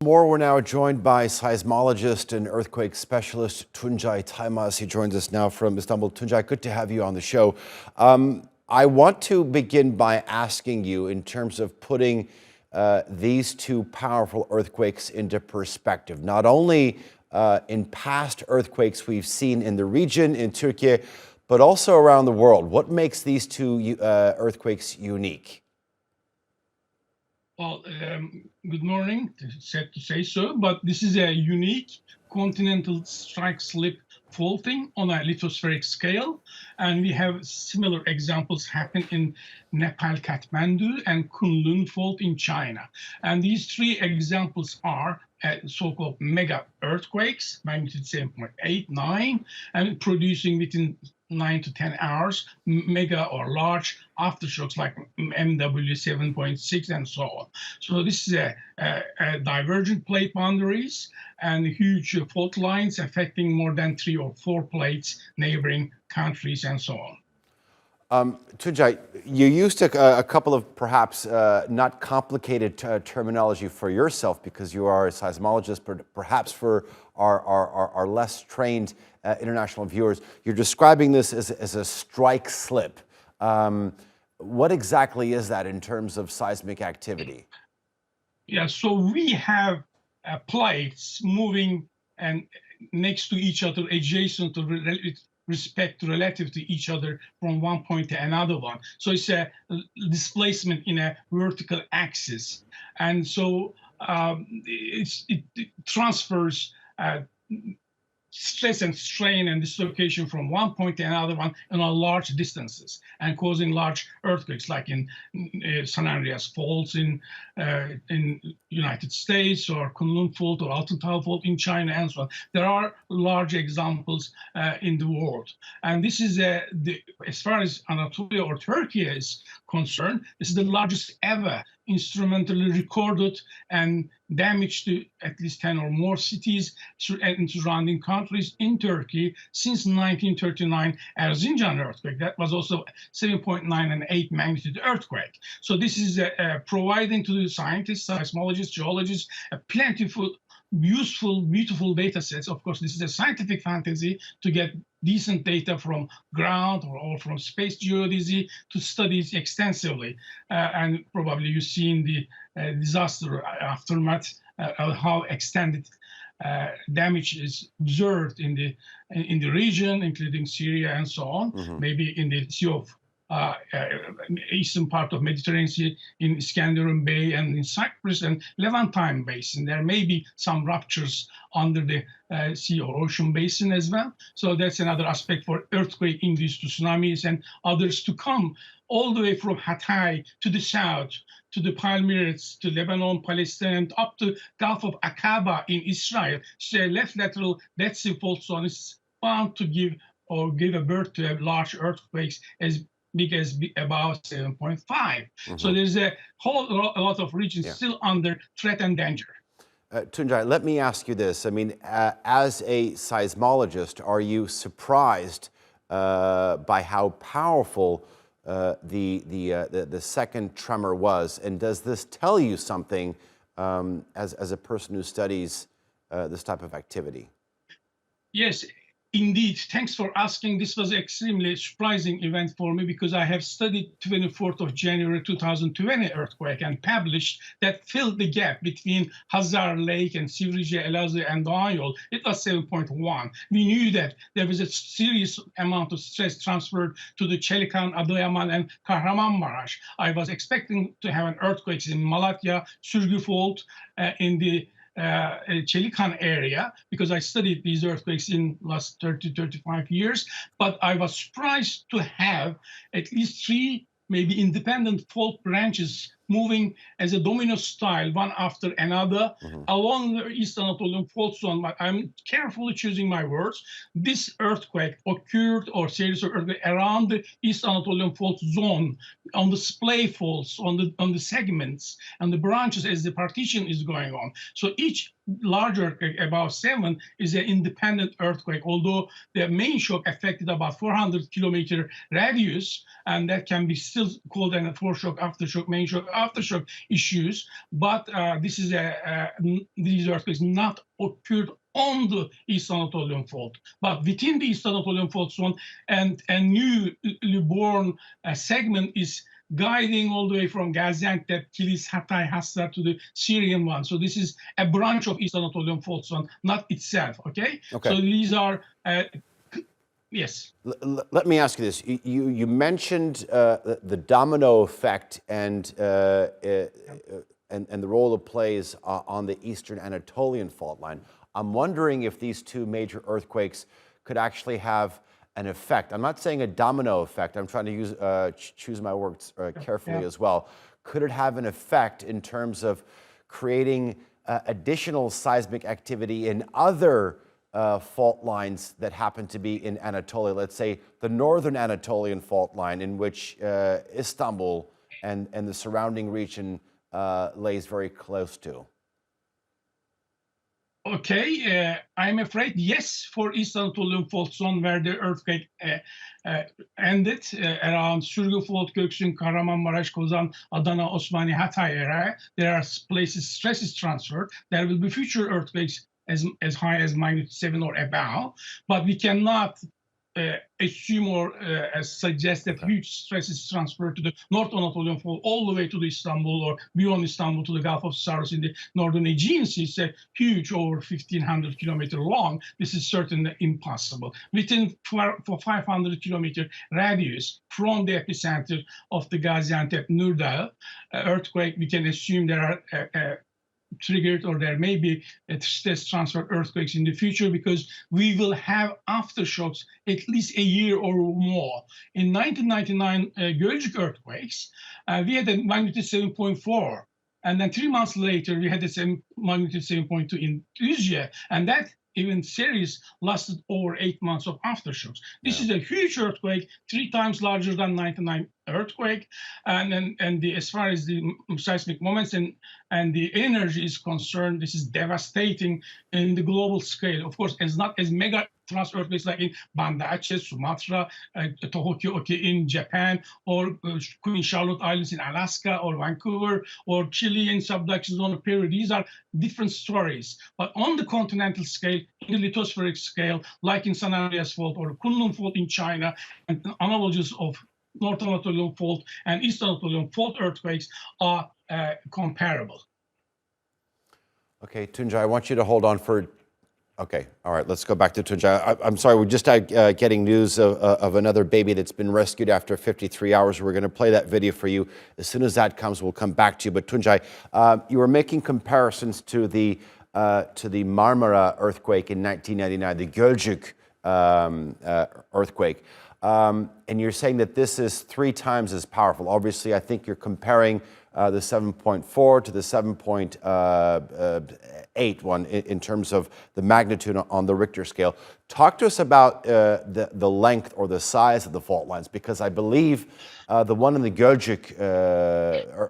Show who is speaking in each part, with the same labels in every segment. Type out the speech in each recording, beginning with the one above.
Speaker 1: More, we're now joined by seismologist and earthquake specialist Tuncay Taymaz. He joins us now from Istanbul. Tuncay, good to have you on the show. I want to begin by asking you, in terms of putting these two powerful earthquakes into perspective, not only in past earthquakes we've seen in the region, in Türkiye, but also around the world. What makes these two earthquakes unique?
Speaker 2: Well, good morning, sad to say so, but this is a unique continental strike-slip faulting on a lithospheric scale, and we have similar examples happen in Nepal, Kathmandu, and Kunlun fault in China. And these three examples are so-called mega earthquakes, magnitude 7.8, 9, and producing within 9 to 10 hours, mega or large aftershocks like MW 7.6 and so on. So this is a divergent plate boundaries and huge fault lines affecting more than 3 or 4 plates, neighboring countries, and so on.
Speaker 1: Tuncay, you used a couple of perhaps not complicated terminology for yourself because you are a seismologist, but perhaps for our less trained international viewers, you're describing this as a strike slip. What exactly is that in terms of seismic activity?
Speaker 2: Yeah, so we have plates moving and next to each other, adjacent to respect relative to each other from one point to another one. So it's a displacement in a vertical axis. And so it transfers stress and strain and dislocation from one point to another one on large distances and causing large earthquakes, like in San Andreas faults in United States, or Kunlun fault or Altıntaş fault in China, and so on. There are large examples in the world, and this is as far as Anatolia or Turkey is concerned, this is the largest ever instrumentally recorded and damage to at least 10 or more cities and surrounding countries in Turkey since 1939 Erzincan earthquake. That was also 7.9 and 8 magnitude earthquake. So this is providing to the scientists, seismologists, geologists, a plentiful, useful, beautiful data sets. Of course, this is a scientific fantasy to get decent data from ground or from space geodesy to study it extensively. And probably you've seen the disaster aftermath, how extended damage is observed in the region, including Syria and so on, maybe in the Sea of eastern part of Mediterranean Sea, in Iskenderun Bay and in Cyprus and Levantine Basin. There may be some ruptures under the sea or ocean basin as well. So that's another aspect for earthquake-induced tsunamis and others to come, all the way from Hatay to the south, to the Palmyras, to Lebanon, Palestine, and up to Gulf of Aqaba in Israel. So left lateral Dead Sea fault zone is bound to give a birth to large earthquakes as big as about 7.5. So there's a lot of regions still under threat and danger.
Speaker 1: Tuncay, let me ask you this. I mean, as a seismologist, are you surprised by how powerful the second tremor was? And does this tell you something as a person who studies this type of activity?
Speaker 2: Yes. Indeed, thanks for asking. This was an extremely surprising event for me because I have studied 24th of January 2020 earthquake and published that filled the gap between Hazar Lake and Sivrice, Elazığ, and Doğanyol. It was 7.1. We knew that there was a serious amount of stress transferred to the Çelikan, Adıyaman, and Kahramanmaraş. I was expecting to have an earthquake in Malatya, Sürgü fault, in the Çelikan area, because I studied these earthquakes in last 30-35 years, but I was surprised to have at least 3 maybe independent fault branches moving as a domino style, one after another, along the East Anatolian fault zone. But I'm carefully choosing my words. This earthquake occurred, or series of earthquakes, around the East Anatolian fault zone, on the splay faults, on the segments and the branches as the partition is going on. So each large earthquake, about 7, is an independent earthquake, although the main shock affected about 400-kilometer radius, and that can be still called a foreshock, aftershock, main shock, aftershock issues. But these earthquakes not occurred on the East Anatolian Fault, but within the East Anatolian Fault zone, and a newly born segment is guiding all the way from Gaziantep, Kilis, Hatay, Hastar to the Syrian one. So this is a branch of East Anatolian Fault zone, not itself, okay? So these are, yes.
Speaker 1: Let me ask you this. You mentioned the domino effect and the role it plays on the Eastern Anatolian fault line. I'm wondering if these two major earthquakes could actually have an effect. I'm not saying a domino effect. I'm trying to choose my words carefully as well. Could it have an effect in terms of creating additional seismic activity in other fault lines that happen to be in Anatolia? Let's say the northern Anatolian fault line, in which Istanbul and the surrounding region lays very close to.
Speaker 2: Okay, I'm afraid yes, for East Anatolian Fault Zone, where the earthquake ended around Sürgü Fault, Göksun, Kahramanmaraş, Kozan, Adana, Osmani, Hatay area. There are places stress is transferred. There will be future earthquakes as high as magnitude 7 or above, but we cannot assume or suggest that huge stress is transferred to the North Anatolian Fault all the way to the Istanbul or beyond Istanbul to the Gulf of Saros in the northern Aegean Sea. It's a huge, over 1,500 kilometer long. This is certainly impossible. Within 500 kilometer radius from the epicenter of the Gaziantep Nurdal earthquake, we can assume there are triggered, or there may be stress transfer earthquakes in the future, because we will have aftershocks at least a year or more. In 1999 Gölcük earthquakes, we had a magnitude 7.4. And then 3 months later, we had the same magnitude 7.2 in Düzce, and that even series lasted over 8 months of aftershocks. This is a huge earthquake, 3 times larger than 99 earthquake, and as far as the seismic moments and the energy is concerned, this is devastating in the global scale. Of course, it's not as mega thrust earthquakes like in Banda Aceh, Sumatra, Tohoku in Japan, or Queen Charlotte Islands in Alaska, or Vancouver, or Chilean subduction zone of Peru. These are different stories. But on the continental scale, in the lithospheric scale, like in San Andreas Fault or Kunlun Fault in China, and analogies of North Anatolian Fault and East Anatolian Fault earthquakes are comparable.
Speaker 1: Okay, Tuncay, I want you to hold on for. Okay, all right, let's go back to Tuncay. I'm sorry, we're just getting news of another baby that's been rescued after 53 hours. We're going to play that video for you. As soon as that comes, we'll come back to you. But Tuncay, you were making comparisons to the Marmara earthquake in 1999, the Gölcük earthquake. And you're saying that this is 3 times as powerful. Obviously, I think you're comparing the 7.4 to the 7.8 one in terms of the magnitude on the Richter scale. Talk to us about the length or the size of the fault lines, because I believe the one in the Gölcük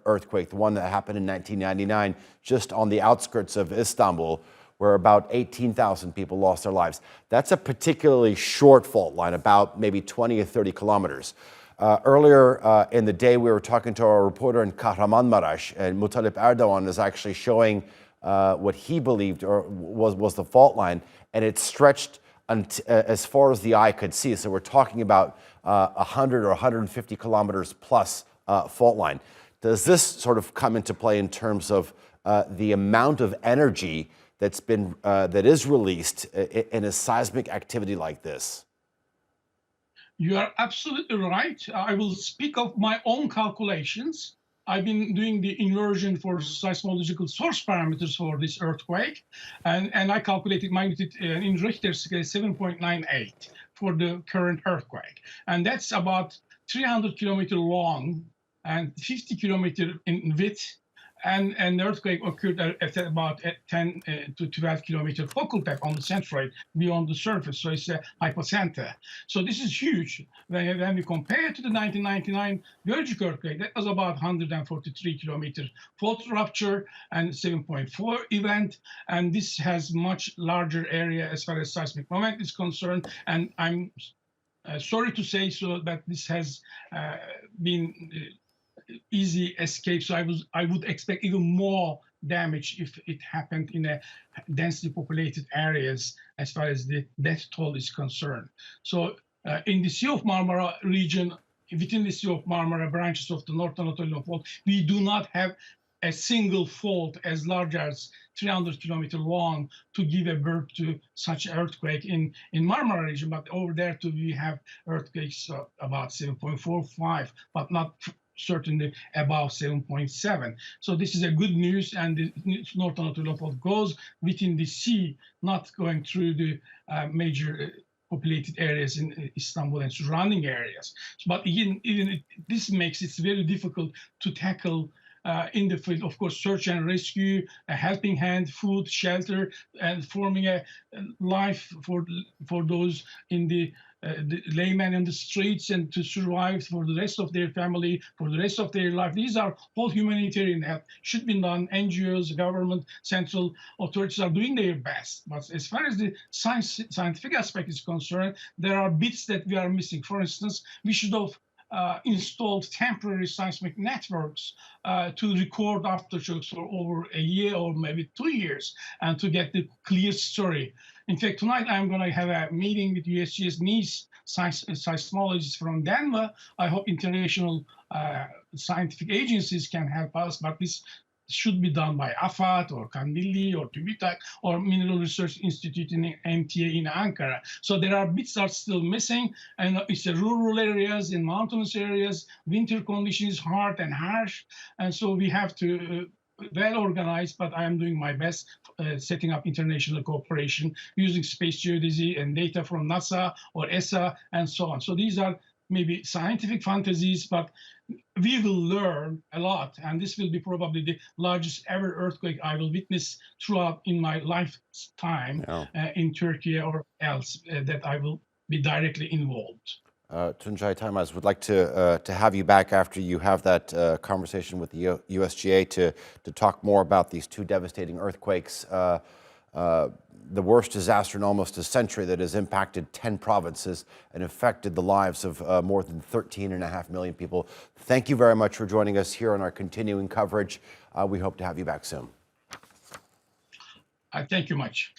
Speaker 1: earthquake, the one that happened in 1999, just on the outskirts of Istanbul, where about 18,000 people lost their lives. That's a particularly short fault line, about maybe 20 or 30 kilometers. Earlier in the day, we were talking to our reporter in Kahramanmaraş, and Mutalip Erdoğan is actually showing what he believed was the fault line, and it stretched as far as the eye could see. So we're talking about 100 or 150 kilometers plus fault line. Does this sort of come into play in terms of the amount of energy that is released in a seismic activity like this?
Speaker 2: You are absolutely right. I will speak of my own calculations. I've been doing the inversion for seismological source parameters for this earthquake, and I calculated magnitude in Richter scale 7.98 for the current earthquake. And that's about 300 kilometer long and 50 kilometer in width. and the earthquake occurred at about 10 to 12 kilometer focal depth on the centroid beyond the surface. So it's a hypocenter. So this is huge. When we compare to the 1999 Gölcük earthquake, that was about 143 kilometer fault rupture and 7.4 event. And this has much larger area as far as seismic moment is concerned. And I'm sorry to say so that this has been easy escape. So I would expect even more damage if it happened in a densely populated areas as far as the death toll is concerned. So in the Sea of Marmara region, within the Sea of Marmara branches of the North Anatolian Fault, we do not have a single fault as large as 300 kilometers long to give a birth to such earthquake in Marmara region. But over there too, we have earthquakes about 7.45, but not certainly above 7.7. So this is a good news, and the North Anatolian Fault goes within the sea, not going through the major populated areas in Istanbul and surrounding areas. But even this makes it very difficult to tackle in the field, of course, search and rescue, a helping hand, food, shelter, and forming a life for those in the laymen in the streets, and to survive for the rest of their family, for the rest of their life. These are all humanitarian help, should be done. NGOs, government, central authorities are doing their best. But as far as the scientific aspect is concerned, there are bits that we are missing. For instance, we should have installed temporary seismic networks to record aftershocks for over a year or maybe 2 years, and to get the clear story. In fact, tonight I'm going to have a meeting with USGS NIS seismologists from Denver. I hope international scientific agencies can help us, but this should be done by AFAD or Kandilli or TÜBİTAK or Mineral Research Institute in MTA in Ankara. So there are bits are still missing, and it's the rural areas, in mountainous areas, winter conditions hard and harsh, and so we have to well organized, but I am doing my best setting up international cooperation using space geodesy and data from NASA or ESA and so on. So these are maybe scientific fantasies, but we will learn a lot, and this will be probably the largest ever earthquake I will witness throughout in my lifetime in Turkey or else that I will be directly involved.
Speaker 1: Tuncay Taymaz, would like to have you back after you have that conversation with the USGA to talk more about these two devastating earthquakes, the worst disaster in almost a century that has impacted 10 provinces and affected the lives of more than 13.5 million people. Thank you very much for joining us here on our continuing coverage. We hope to have you back soon.
Speaker 2: Thank you much.